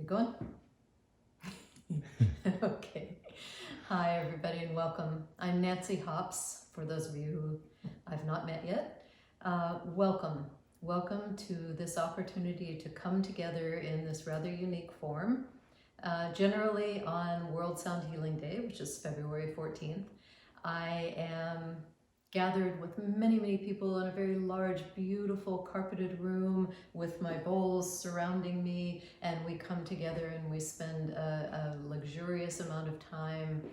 Going? Okay. Hi, everybody, and welcome. I'm Nancy Hops, for those of you who I've not met yet. Welcome. Welcome to this opportunity to come together in this rather unique form. Generally on World Sound Healing Day, which is February 14th, I am gathered with many people in a very large, beautiful carpeted room with my bowls surrounding me, and we come together and we spend a luxurious amount of time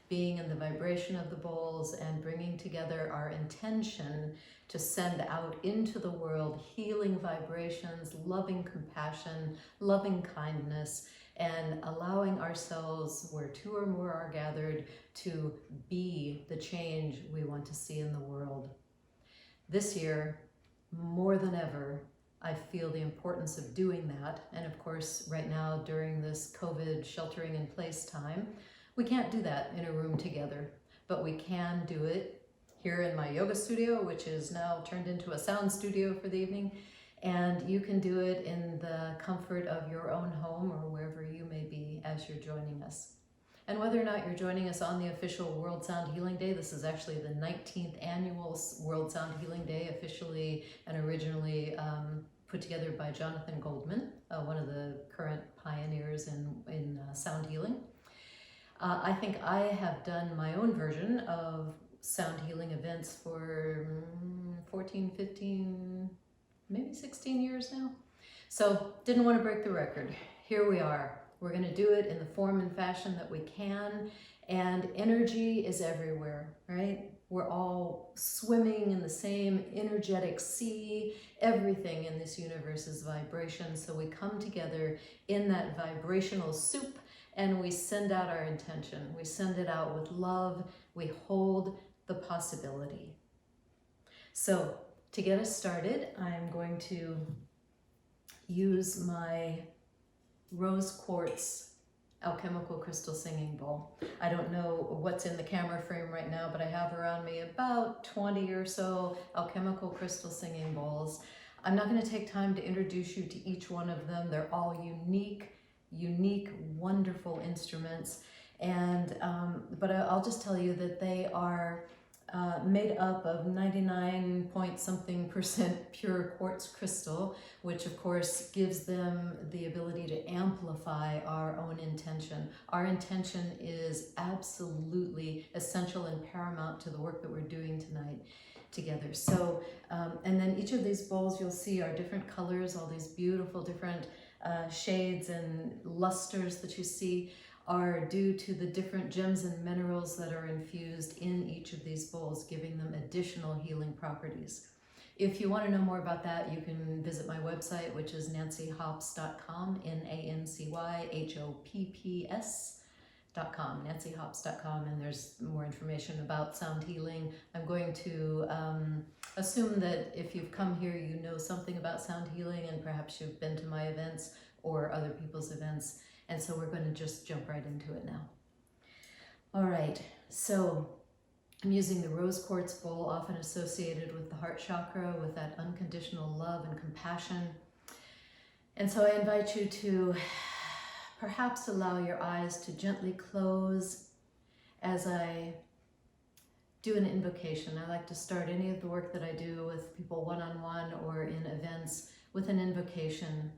being in the vibration of the bowls and bringing together our intention to send out into the world healing vibrations, loving compassion, loving kindness, and allowing ourselves, where two or more are gathered, to be the change we want to see in the world. This year, more than ever, I feel the importance of doing that. And of course, right now, during this COVID sheltering in place time, we can't do that in a room together, but we can do it here in my yoga studio, which is now turned into a sound studio for the evening. And you can do it in the comfort of your own home or wherever you may be as you're joining us. And whether or not you're joining us on the official World Sound Healing Day, this is actually the 19th annual World Sound Healing Day, officially and originally put together by Jonathan Goldman, one of the current pioneers in sound healing. I think I have done my own version of sound healing events for 14, 15, maybe 16 years now. So didn't want to break the record. Here we are. We're going to do it in the form and fashion that we can. And energy is everywhere, right? We're all swimming in the same energetic sea. Everything in this universe is vibration. So we come together in that vibrational soup and we send out our intention. We send it out with love. We hold the possibility. So to get us started, I'm going to use my rose quartz alchemical crystal singing bowl. I don't know what's in the camera frame right now, but I have around me about 20 or so alchemical crystal singing bowls. I'm not going to take time to introduce you to each one of them. They're all unique, wonderful instruments. And but I'll just tell you that they are made up of 99-point-something% pure quartz crystal, which of course gives them the ability to amplify our own intention. Our intention is absolutely essential and paramount to the work that we're doing tonight together. So, and then each of these bowls you'll see are different colors, all these beautiful different shades and lusters that you see are due to the different gems and minerals that are infused in each of these bowls, giving them additional healing properties. If you want to know more about that, you can visit my website, which is nancyhops.com, NancyHopps.com, nancyhops.com, and there's more information about sound healing. I'm going to assume that if you've come here, you know something about sound healing, and perhaps you've been to my events or other people's events. And so we're going to just jump right into it now. All right, so I'm using the rose quartz bowl, often associated with the heart chakra, with that unconditional love and compassion. And so I invite you to perhaps allow your eyes to gently close as I do an invocation. I like to start any of the work that I do with people one-on-one or in events with an invocation,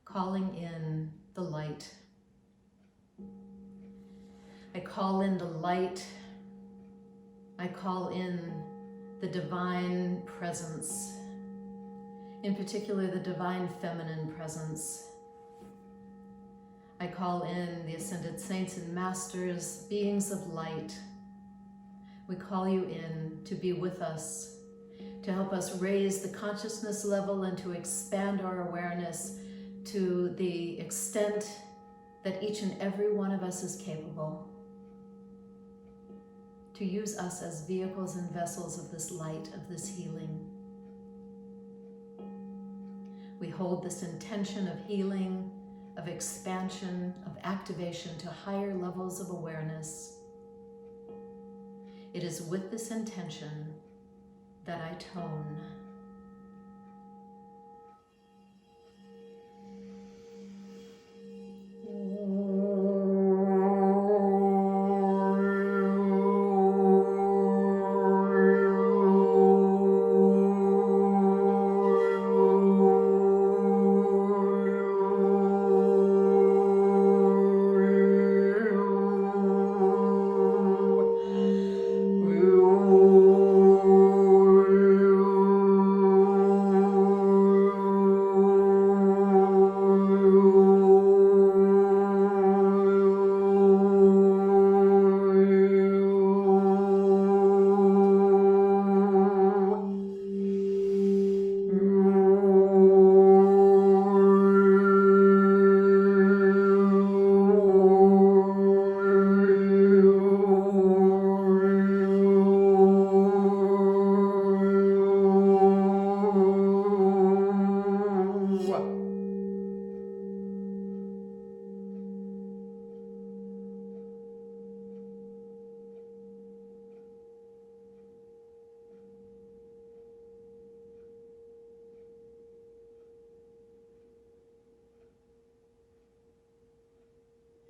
calling in the light. I call in the light. I call in the divine presence, in particular the divine feminine presence. I call in the ascended saints and masters, beings of light. We call you in to be with us, to help us raise the consciousness level and to expand our awareness to the extent that each and every one of us is capable, to use us as vehicles and vessels of this light, of this healing. We hold this intention of healing, of expansion, of activation to higher levels of awareness. It is with this intention that I tone.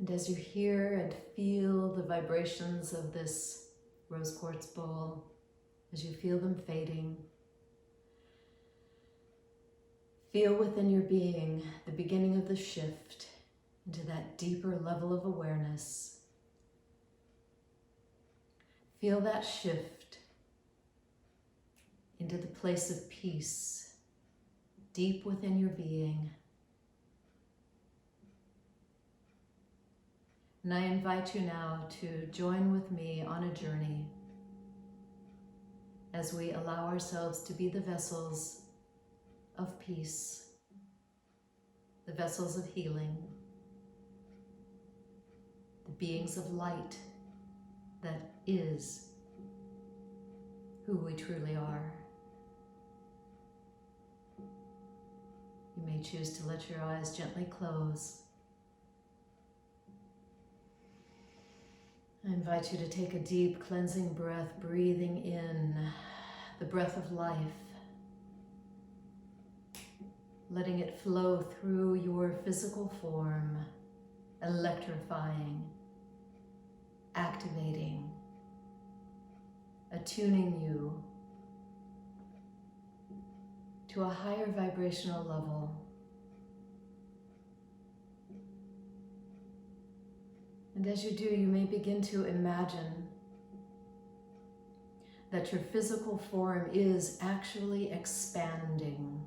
And as you hear and feel the vibrations of this rose quartz bowl, as you feel them fading, feel within your being the beginning of the shift into that deeper level of awareness. Feel that shift into the place of peace deep within your being. And I invite you now to join with me on a journey as we allow ourselves to be the vessels of peace, the vessels of healing, the beings of light that is who we truly are. You may choose to let your eyes gently close. I invite you to take a deep cleansing breath, breathing in the breath of life, letting it flow through your physical form, electrifying, activating, attuning you to a higher vibrational level. And as you do, you may begin to imagine that your physical form is actually expanding.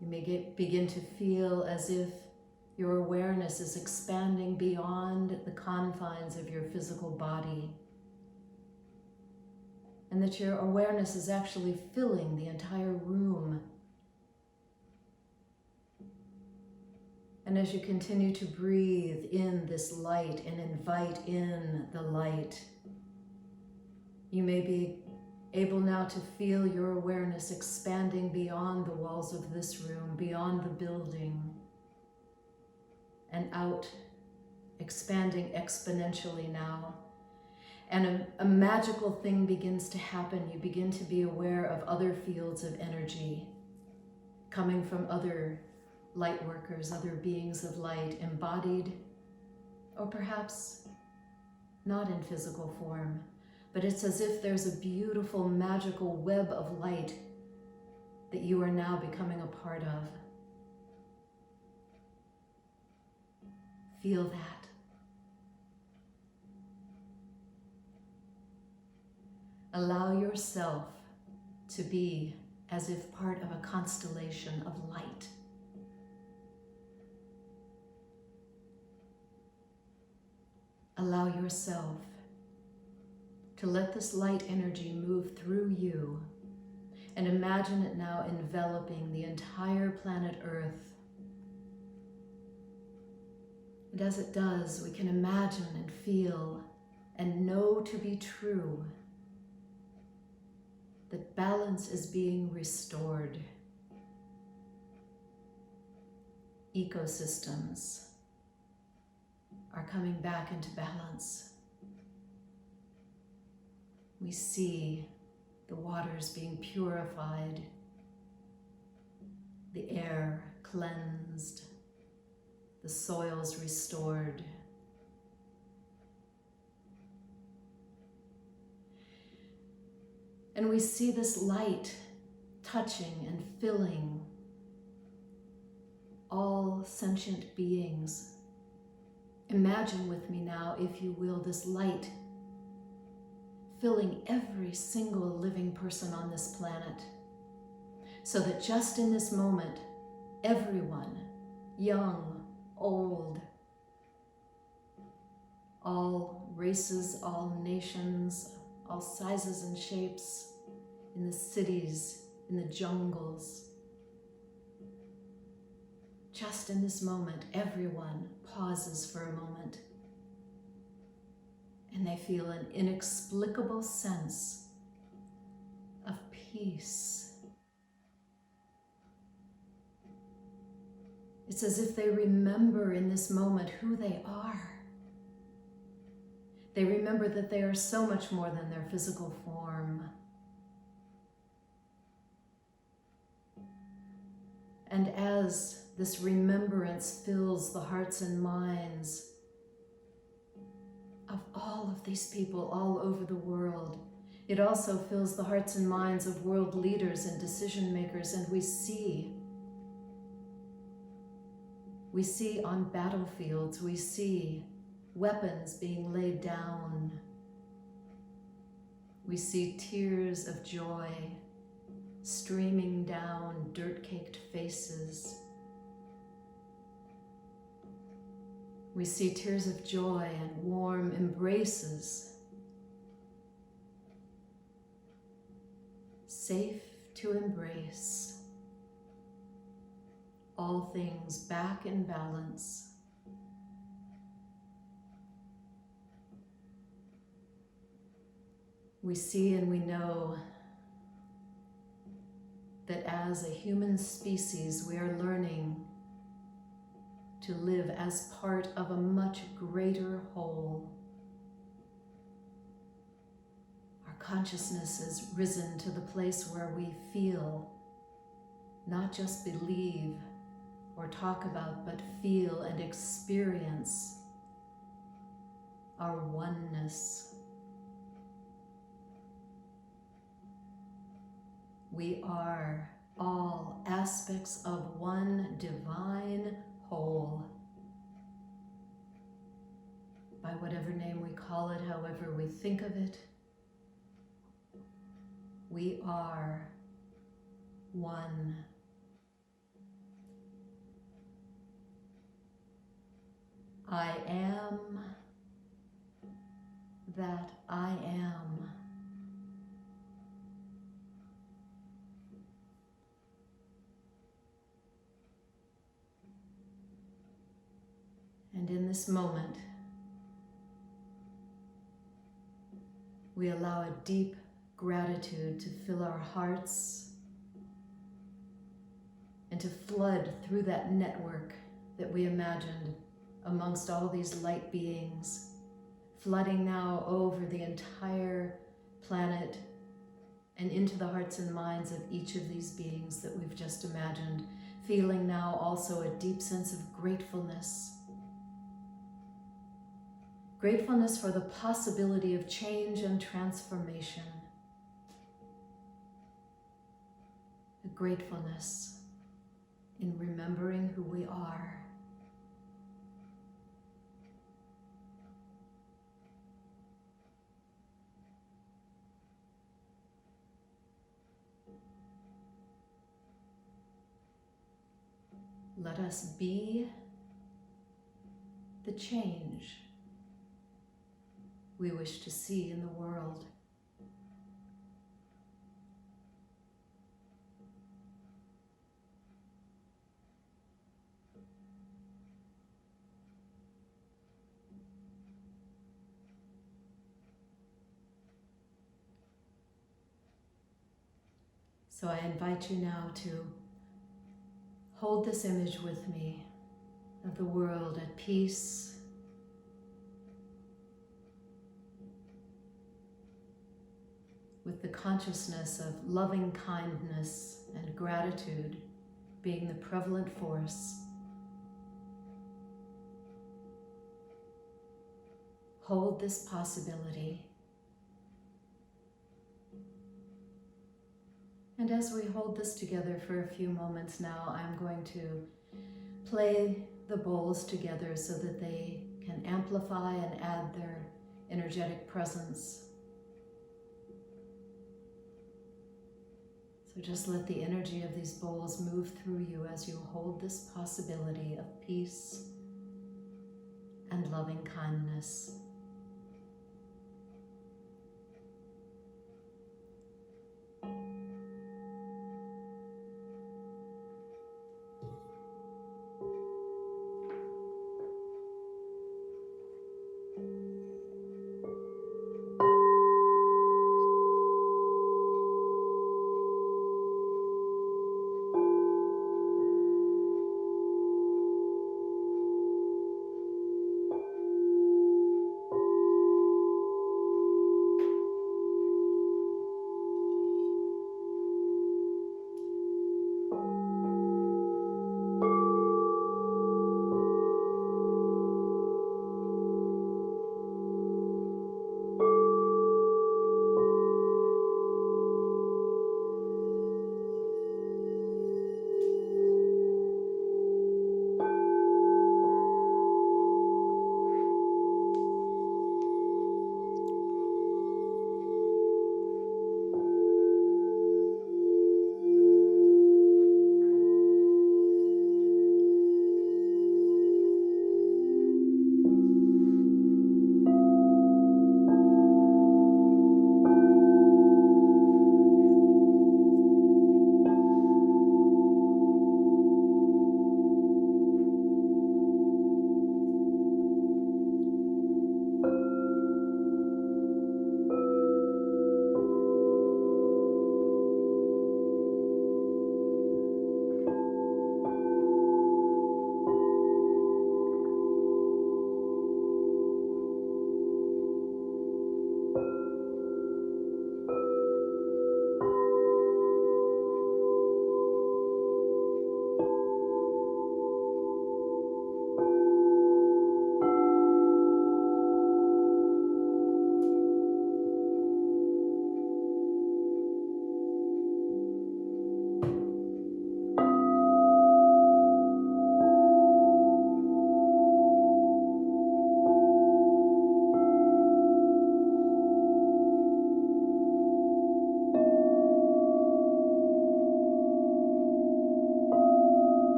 You may begin to feel as if your awareness is expanding beyond the confines of your physical body, and that your awareness is actually filling the entire room. And as you continue to breathe in this light and invite in the light, you may be able now to feel your awareness expanding beyond the walls of this room, beyond the building, and out, expanding exponentially now. And a magical thing begins to happen. You begin to be aware of other fields of energy coming from other light workers, other beings of light, embodied, or perhaps not in physical form, but it's as if there's a beautiful, magical web of light that you are now becoming a part of. Feel that. Allow yourself to be as if part of a constellation of light. Allow yourself to let this light energy move through you, and imagine it now enveloping the entire planet Earth. And as it does, we can imagine and feel and know to be true that balance is being restored. Ecosystems are coming back into balance. We see the waters being purified, the air cleansed, the soils restored. And we see this light touching and filling all sentient beings. Imagine with me now, if you will, this light filling every single living person on this planet, so that just in this moment, everyone, young, old, all races, all nations, all sizes and shapes, in the cities, in the jungles, just in this moment, everyone pauses for a moment, and they feel an inexplicable sense of peace. It's as if they remember in this moment who they are. They remember that they are so much more than their physical form. And as this remembrance fills the hearts and minds of all of these people all over the world. It also fills the hearts and minds of world leaders and decision makers, and we see on battlefields, we see weapons being laid down. We see tears of joy streaming down dirt-caked faces. We see tears of joy and warm embraces, safe to embrace, all things back in balance. We see and we know that as a human species, we are learning to live as part of a much greater whole. Our consciousness has risen to the place where we feel, not just believe or talk about, but feel and experience our oneness. We are all aspects of one divine whole. By whatever name we call it, however we think of it, we are one. I am that I am. And in this moment, we allow a deep gratitude to fill our hearts and to flood through that network that we imagined amongst all these light beings, flooding now over the entire planet and into the hearts and minds of each of these beings that we've just imagined, feeling now also a deep sense of gratefulness. Gratefulness for the possibility of change and transformation. A gratefulness in remembering who we are. Let us be the change we wish to see in the world. So I invite you now to hold this image with me of the world at peace, with the consciousness of loving kindness and gratitude being the prevalent force. Hold this possibility. And as we hold this together for a few moments now, I'm going to play the bowls together so that they can amplify and add their energetic presence. So just let the energy of these bowls move through you as you hold this possibility of peace and loving kindness.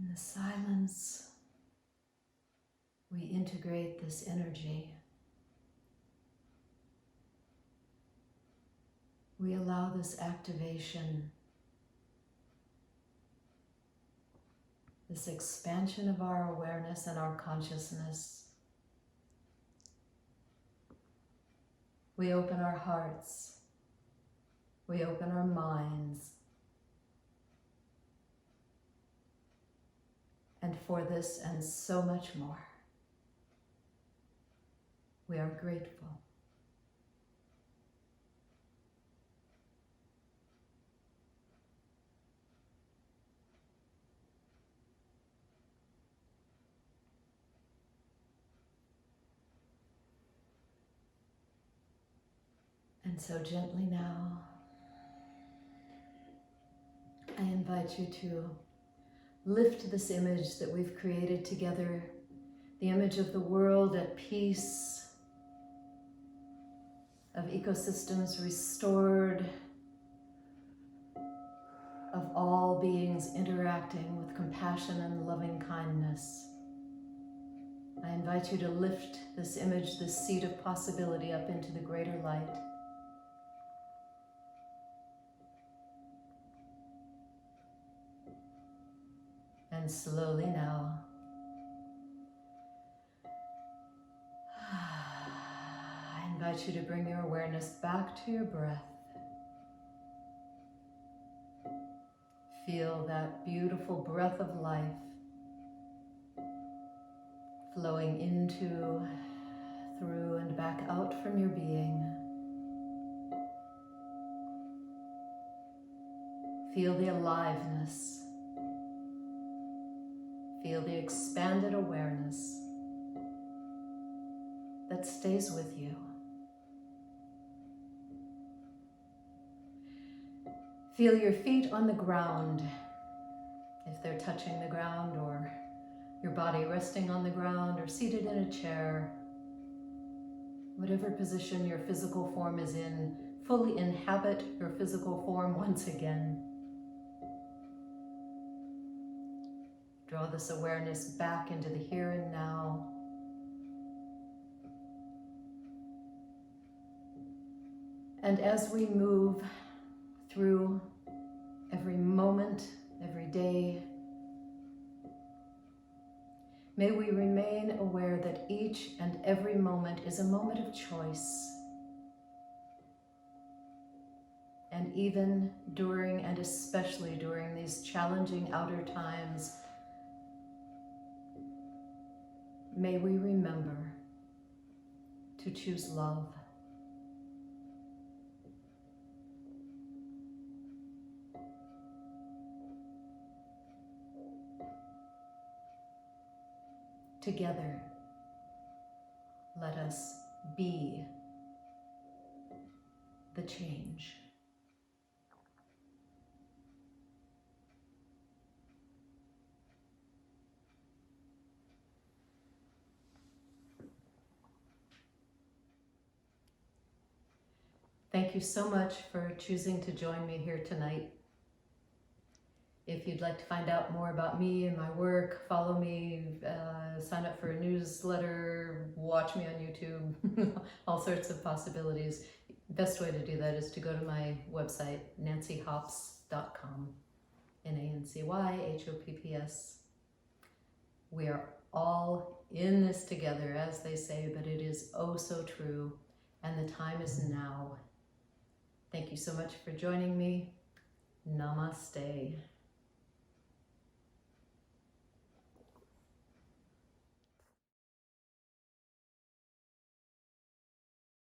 In the silence, we integrate this energy. We allow this activation, this expansion of our awareness and our consciousness. We open our hearts. We open our minds. And for this and so much more, we are grateful. And so gently now, I invite you to lift this image that we've created together, the image of the world at peace, of ecosystems restored, of all beings interacting with compassion and loving kindness. I invite you to lift this image, this seed of possibility, up into the greater light. And slowly now, I invite you to bring your awareness back to your breath. Feel that beautiful breath of life flowing into, through, and back out from your being. Feel the aliveness. Feel the expanded awareness that stays with you. Feel your feet on the ground, if they're touching the ground, or your body resting on the ground or seated in a chair. Whatever position your physical form is in, fully inhabit your physical form once again. Draw this awareness back into the here and now. And as we move through every moment, every day, may we remain aware that each and every moment is a moment of choice. And even during, and especially during, these challenging outer times, may we remember to choose love. Together, let us be the change. Thank you so much for choosing to join me here tonight. If you'd like to find out more about me and my work, follow me, sign up for a newsletter, watch me on YouTube, all sorts of possibilities. Best way to do that is to go to my website, nancyhopps.com, NANCYHOPPS. We are all in this together, as they say, but it is oh so true, and the time is now. Thank you so much for joining me. Namaste.